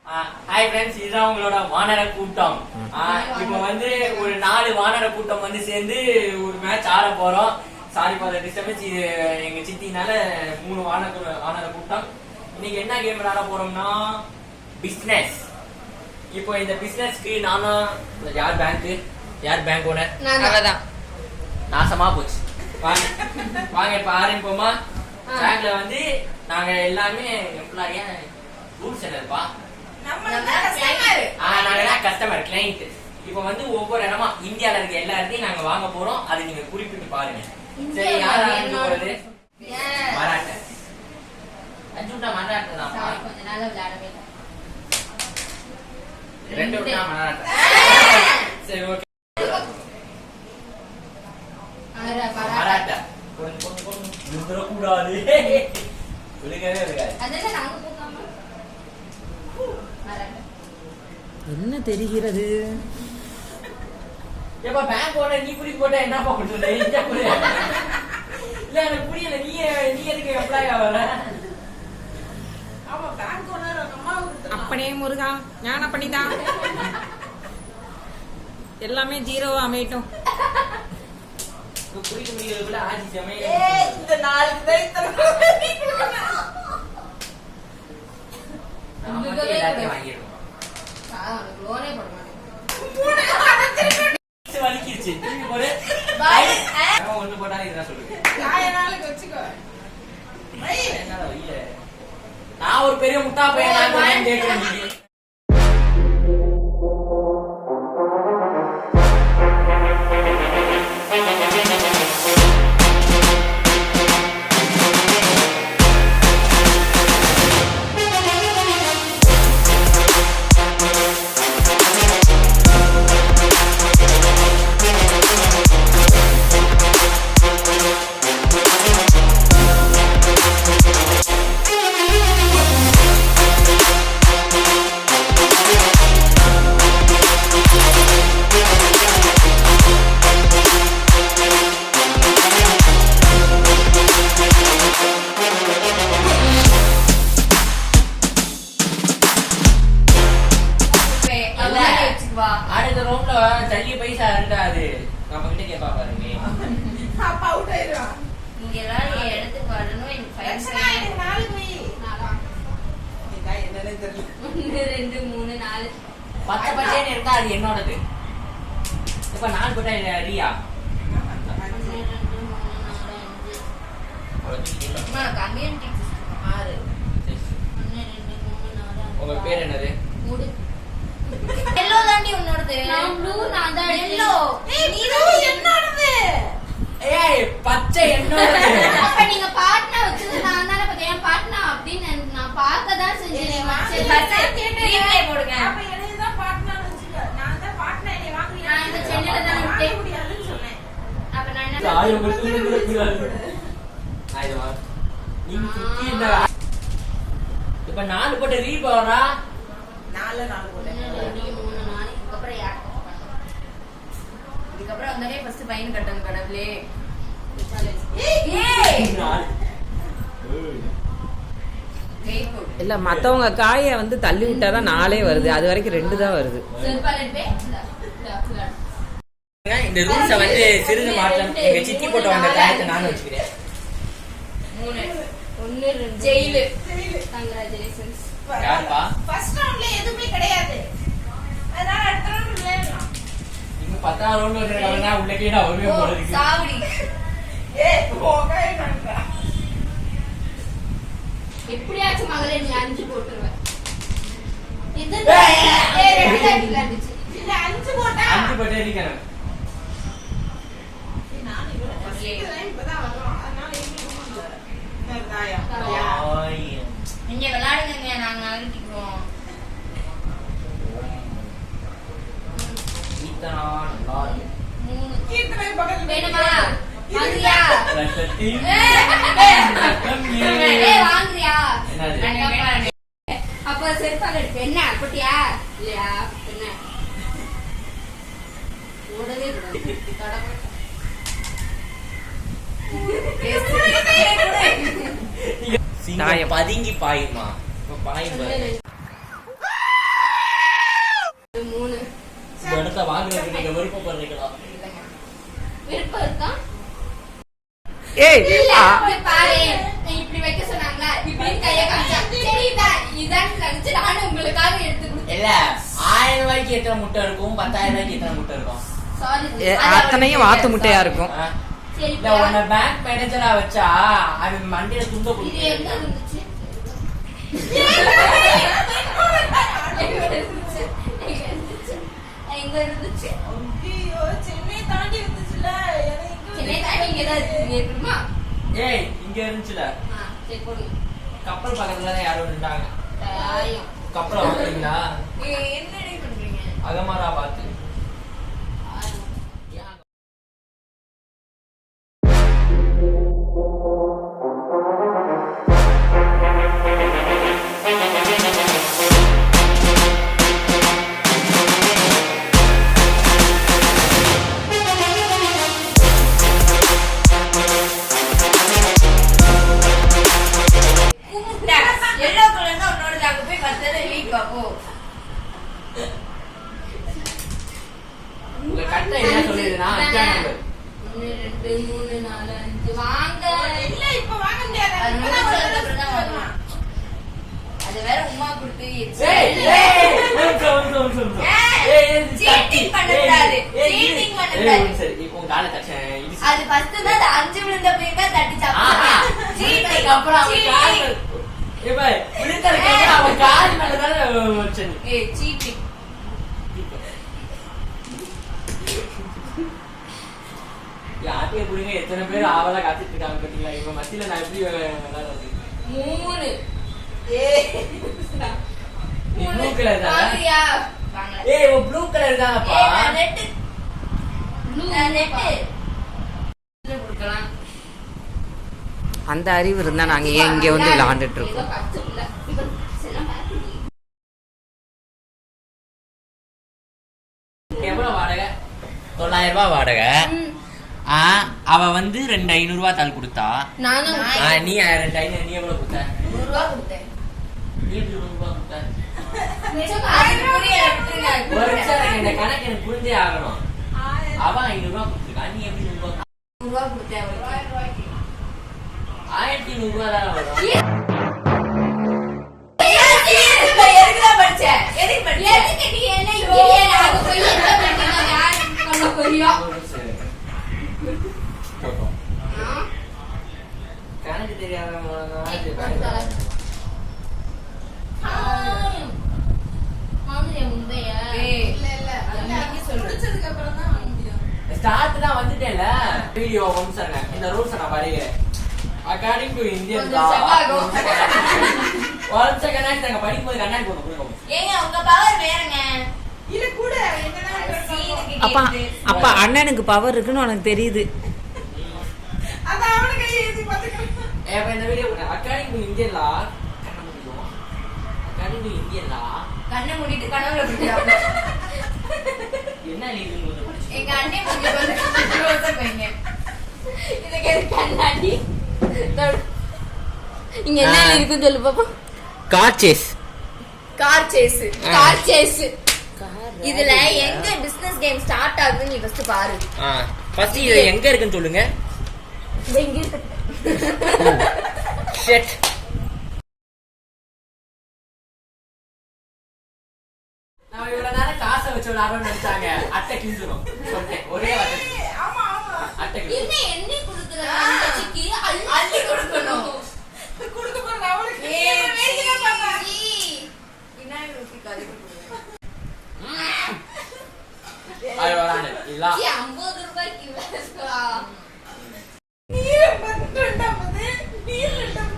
Hi friends, இதுதான் உங்களோட வானர கூட்டம். இப்போ வந்து ஒரு 4 வானர கூட்டம் வந்து சேர்ந்து ஒரு மேட்ச் ஆட போறோம். Sorry for the disturbance. இது எங்க சித்தினால 3 வானர கூட்டம். இன்னைக்கு என்ன கேம் விளையாட போறோம்னா பிசினஸ். இப்போ இந்த பிசினஸ்க்கு நானும் யார் பேங்க் ஓனர் அதான் நாசமா போச்சு. வாங்க இப்ப ஆரம்பிப்போமா. பேங்க்ல வந்து நாங்க எல்லாமே எம்ப்ளாயா ரூல்ஸ் என்னப்பா, கஸ்டமர் கிளைண்ட். இப்ப வந்து ஒவ்வொரு இடமா இந்தியால இருக்க எல்லா இடத்தையும் நாங்க வாங்க போறோம். அது நீங்க குறிப்பிட்டு பாருங்க. சரி, யார் ஆரம்பிக்க போறது? மராட்டை. அஜுட்டா மராட்டை தான். கொஞ்ச நாள் விளையாடவே இல்லை. 2 விட்டா மராட்டை. சரி, ஓகே. மராட்டை கொஞ்சம் கூடாது. விழுகவே விழுகாது. அதெல்லாம் நாங்க போகாம என்ன தெரிகிறது? ஏப்பா பேங்க் ஓனர் நீ குடி போட்டா என்ன பண்ணுறது? இல்ல எனக்கு புரியல. நீ எதுக்கு எம்ப்ளாய் ஆகல? ஆமா, பேங்க் ஓனர் அம்மா அப்பனே முருகா ஞான பண்ணிதான் எல்லாமே 0 அமையட்டும். குடிக்க முடியறதுக்குள்ள ஆட்சி சமையல். இந்த நாளுக்கு தான் இத்தனை எல்லாத்தையும் வாங்கிடுவோம். லோனே போட மாட்டேன். வலிக்கிருச்சு. திரும்பி போடு. ஒண்ணு போட்டாலும் இதுதான் சொல்லுங்க. நாளைக்கு வச்சுக்கோ. இல்ல, நான் ஒரு பெரிய முட்டா பையன் நான் கேட்கிறேன். அடுத்த ரவுண்ட்ல தள்ளி பைசா இருந்தாது. நம்ம கிட்ட கேப்பா பாருங்க. அப்பா அவுட் ஆயிடுவா. நீங்க எல்லாரும் எடுத்துட்டு வரணும். எனக்கு பிரச்சனை எனக்கு 4 வை. 4 இதா என்னன்னு தெரியல. 1 2 3 4 பச்சை பச்சைன்னு இருந்தா அது என்னோடது. இப்ப 4 போட்டா ரியா. 1 2 3 4 5 கம்யூனிட்டி 6 1 2 3 4 உங்க பேர் என்னது? மூடு. எல்லோ தாண்டி உன்னோடது. நான் ப்ளூ. நான் தான் எல்லோ. நீ ப்ளூ என்னோடது? ஏய், பச்சை என்னோடது. அப்ப நீங்க பாட்னா வச்சது நான் தான பார்த்தேன். பாட்னா அப்படினு நான் பார்க்க தான் செஞ்சேன். சரி ஃபர்ஸ்ட் ரீப்ளே போடுங்க. அப்ப என்னைய தான் பாட்னான்னு வெச்சுக்க. நான் தான் பாட்னா என்னைய வாங்குறீங்க. நான் இந்த சென்னையில தான் விட்டேன் முடியாதுன்னு சொன்னேன். அப்ப நான் என்ன ஆயோ உங்களுக்கு ஆயிடுவா. நீங்க சுத்தி இந்த இப்ப 4 போட்டு ரீ போறா. 4 போல. 2 3 4 இதுக்கப்புறம் யார் இதுக்கப்புறம் வந்தாலே ஃபர்ஸ்ட் ஃபைன் கட்டணும் கடவுளே. ஏய் 4. வெயிட் போடு. இல்ல மத்தவங்க காயை வந்து தள்ளி விட்டாதான் 4 வருது. அது வரைக்கும் 2 தான் வருது. செல்பாலட் பே இந்த ரூல்ஸ வந்து சிறிது மாற்றம். எங்க சித்தி போட்டு வந்த காயத்தை நான் வச்சுக்கிறேன். 3 1 2 ஜெயிலு. கங்க்ராச்சுலேஷன்ஸ். யாருப்பா? ஃபர்ஸ்ட் ரவுண்ட்ல எதுவுமே கிடையாது. அதனால அடுத்த ரவுண்ட் விளையாடலாம். நீங்க 10ஆம் ரவுண்ட்ல இருக்கறவனா உள்ள கீழ வருவே போல இருக்கு. சாவடி. ஏய் போகவே மாட்டா. எப்படியாச்சும் மகளே நீ 5 போட்டுருவ. இது ஏய் 2 அடிச்சு. இல்ல 5 போட்டா 5 போட்டே இருக்கேன். நான் இவள ஃபர்ஸ்ட் டைம் இப்பதான் வரோம். அதனால எங்க தாயா. நீங்க விளையாடுங்க, நாங்க நகர்த்திக்குவோம். ஈத்தனா லால் 3 கீர்த்தனை பக்கத்துல வேணுமா? வாங்குறியா? ரத்தத்தின் ஏய் வாங்குறியா? என்னது? அப்ப செல்பால் எடுத்து என்ன குட்டியா இல்லையா? என்ன ஓடவே கூடாது. பதுங்கி பாயுமா? பாயும் இப்ப இருக்கா ஏய் இல்ல அப்படி பாரு இப்படி வைக்க சொன்னாங்களா இப்படி கைய காமிச்சா சரி இதான் நினைச்சு நானும் உங்களுக்காக எடுத்து கொடுத்தேன் இல்ல 1000 ரூபாய்க்கு எத்தனை முட்டை இருக்கும் 10000 ரூபாய்க்கு எத்தனை முட்டை இருக்கும் சாரி அத்தனையும் வாத்து முட்டையா இருக்கும். சரி இல்ல உன்னை பேங்க் மேனேஜரா வச்சா அவன் மண்டியில துண்ட இது எங்க கொடுத்து இருந்துச்சு எங்க இருந்துச்சு ஐயோ, சென்னை தாண்டி வந்துச்சுல எனக்கு சென்னை தாண்டி இங்கதான் இருக்கு இருக்குமா ஏய் இங்க இருந்துச்சுல சரி போடுங்க கப்பல் பக்கத்துல தான் யாரும் நின்றாங்க தாயம் கப்பலை வாங்குறீங்களா என்னடி பண்றீங்க அகமரா பார்த்து எல்லோ கலர்னா உன்னோட அங்க போய் கத்தல வீக் பாப்போ உங்க கட்டை என்ன சொல்லுதுன்னா அஞ்சாம் நம்பர் 1 2 3 4 5 வாங்க இல்ல இப்ப வாங்க முடியாது அது இப்ப மூணு தான் சொல்றதுக்கு தான் வரலாம். அது வேற உமா கொடுத்து cheating பண்ணக்கூடாது. cheating பண்ணக்கூடாது. அது first தான் அந்த 5 விழுந்த பிள்ளைங்க தட்டி சாப்பிடுறாங்க. cheating cheating யார்கிட்ட புரியுங்க எத்தனை பேர் ஆவலா காத்துட்டு இருக்காங்க பாத்தீங்களா இவங்க மத்தியில நான் எப்படி விளையாடுறது 3 நீ ப்ளூ கலர் தானே வாங்கறியா வாங்கல ஏய் இவ ப்ளூ கலர் தானப்பா நான் நெட் கொடுக்கலாம் அந்த அறிவு இருந்தா நாங்க ஏன் இங்க வந்து விளையாண்டுட்டு இருக்கோம். எவ்வளவு வாடகை 900 ரூபாய் வாடகை அவ வந்து 2500 ரூபாய் தாள் கொடுத்தா நீ 2500 நீ எவ்வளவு கொடுத்த 100 ரூபாய் கொடுத்தேன் நீ 100 ரூபாய் கொடுத்த ஒரு நிமிஷம் இந்த கணக்கு எனக்கு புரிஞ்சே ஆகணும் அவ 500 ரூபாய் கொடுத்துருக்கா நீ எப்படி 100 ரூபாய் கொடுத்தேன் 1100 ரூபாய் தான் வரும் எதுக்குதான் படிச்சேன் எதுக்கு படிச்சேன் எதுக்கு நீ என்ன இன்ஜினியர் ஆக போய் என்ன பண்ணீங்க யாருக்கு பண்ண போறியோ கணக்கு தெரியாத முடிச்சதுக்கு அப்புறம் தான் வாங்க முடியும் ஸ்டார்ட் தான் வந்துட்டேன்ல வீடியோ வம்சங்க இந்த ரூல்ஸ் நான் படிக்கிறேன் according to Indian law one second நாங்க படிக்கும்போது கண்ணாடி போட்டு கொடுப்போம் ஏங்க உங்க பவர் வேறங்க இது கூட அப்பா அப்பா அண்ணனுக்கு பவர் இருக்குன்னு உனக்கு தெரியுது. அத அவனுக்கு எழுதி பாத்துக்கலாம் இப்ப இந்த வீடியோ அக்கார்டிங் டு இந்தியன் லா கண்ண முடியும் அக்கார்டிங் டு இந்தியன் லா கண்ணை மூடிட்டு கனவுல போயிட்டாங்க என்ன எழுதுறது எங்க அண்ணன் கொஞ்சம் வந்து ரோசா பையங்க இதுக்கு எதுக்கு கண்ணாடி இங்க என்ன இருக்குன்னு சொல்லு பாப்பா கார் சேஸ் கார் சேஸ் இதுல எங்க பிசினஸ் கேம் ஸ்டார்ட் ஆகுதுன்னு நீ ஃபர்ஸ்ட் பாரு ஃபர்ஸ்ட் இது எங்க இருக்குன்னு சொல்லுங்க எங்க இருக்கு ஷிட் நான் இவ்வளவு நேரம் காசை வச்சு விளையாடணும்னு நினைச்சாங்க அட்டை கிழிஞ்சிரும் சொல்லிட்டேன் ஒரே வார்த்தை ஆமா ஆமா அட்டை என்ன கிழிஞ்சிரும் எண்ணி குடுக்குறதுக்கு அள்ளி கொடுக்கணும் குடுக்க போறது அவளுக்கு வேடிக்கை பாப்பா விநாயகர் ஊத்தி கதை கொடுக்கணும் அது வரானே இல்ல 50 ரூபாய்க்கு நீர் பண்றண்டாமது நீர் ரெண்டாம்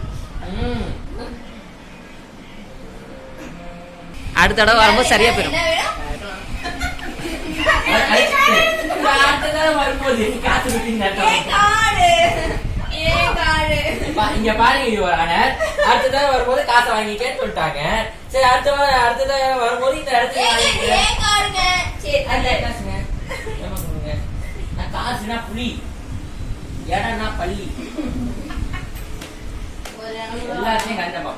அடுத்த தடவை வரும்போது சரியா போயிடும். என்ன வேணும் அடுத்ததான் வரும்போது காசு கொடுத்தீங்க இங்க பாருங்க இது வரானர் அடுத்ததான் வரும்போது காசை வாங்கிக்கேன்னு சொல்லிட்டாங்க. சரி அடுத்ததான் வரும்போது இந்த இடத்துல காசுங்க ஏமா சொல்லுங்க நான் காசுனா புலி இடம்னா பள்ளி எல்லாத்தையும் கண்டமா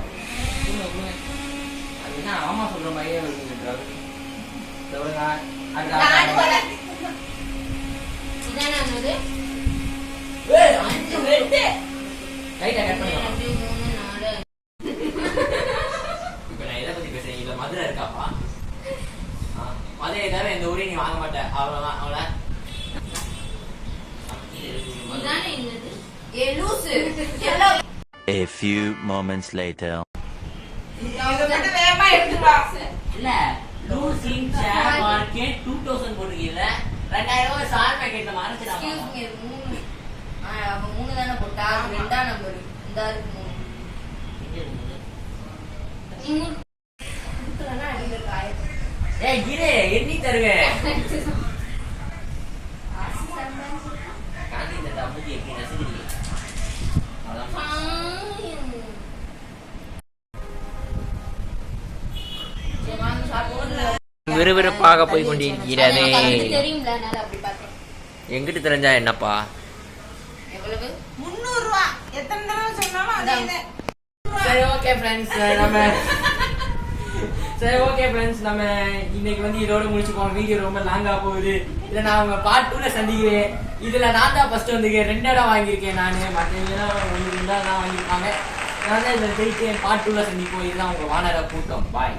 அது என்ன ஆமா சொல்ற மாதிரியே வருங்க இதானது ஏய் 5 2 ரைட்டா கட் பண்ணுங்க. 2 3 4 இப்போ நான் எதை பத்தி பேசுறேன்? இதுல மதுரை இருக்காப்பா. மதுரை தவிர இந்த ஊரே நீ வாங்க மாட்ட. அவ்வளவுதான் அவள. இதானே என்னது? ஏ லூசு. Yellow. A few moments later. இதை மட்டும் வேகமா எடுத்து வா. இல்ல லூஸ் இன் ஷேர் மார்க்கெட் 2000 போட்டுக்கீல 2000 ரூபாய் சார் பாக்கெட்ல மறந்துடாம. Excuse me 3. அப்ப 3 தான போட்டா அது ரெண்டா நம்பர். இந்த இருக்கு 3. நீ குடுத்தறனா அடில காய். ஏய் கிரே எண்ணி தருவேன். காந்தி இந்த தம்பதி எப்படி நசுக்கிறீங்க? விறுவிறுப்பாக போய் கொண்டிருக்கிறது. தெரியும்ல நான் அப்படி பார்த்தேன். எங்கிட்ட தெரிஞ்சா என்னப்பா? எவ்வளவு? 300 ரூபாய். எத்தனை தடவை சொன்னாலும் அதே தான். சரி ஓகே ஃப்ரெண்ட்ஸ் நம்ம இன்னைக்கு வந்து இதோட முடிச்சுப்போம். வீடியோ ரொம்ப லாங்கா போகுது. இதை நான் உங்க பார்ட் 2ல சந்திக்கிறேன். இதுல நான் தான் ஃபர்ஸ்ட் வந்துருக்கேன். 2 இடம் வாங்கியிருக்கேன் நான். மற்றவங்க 1 2 தான் வாங்கியிருக்காங்க. நான் தான் இதில் ஜெயிச்சேன். பார்ட் 2ல சந்திப்போம். இதுதான் உங்க வானர கூட்டம். பாய்.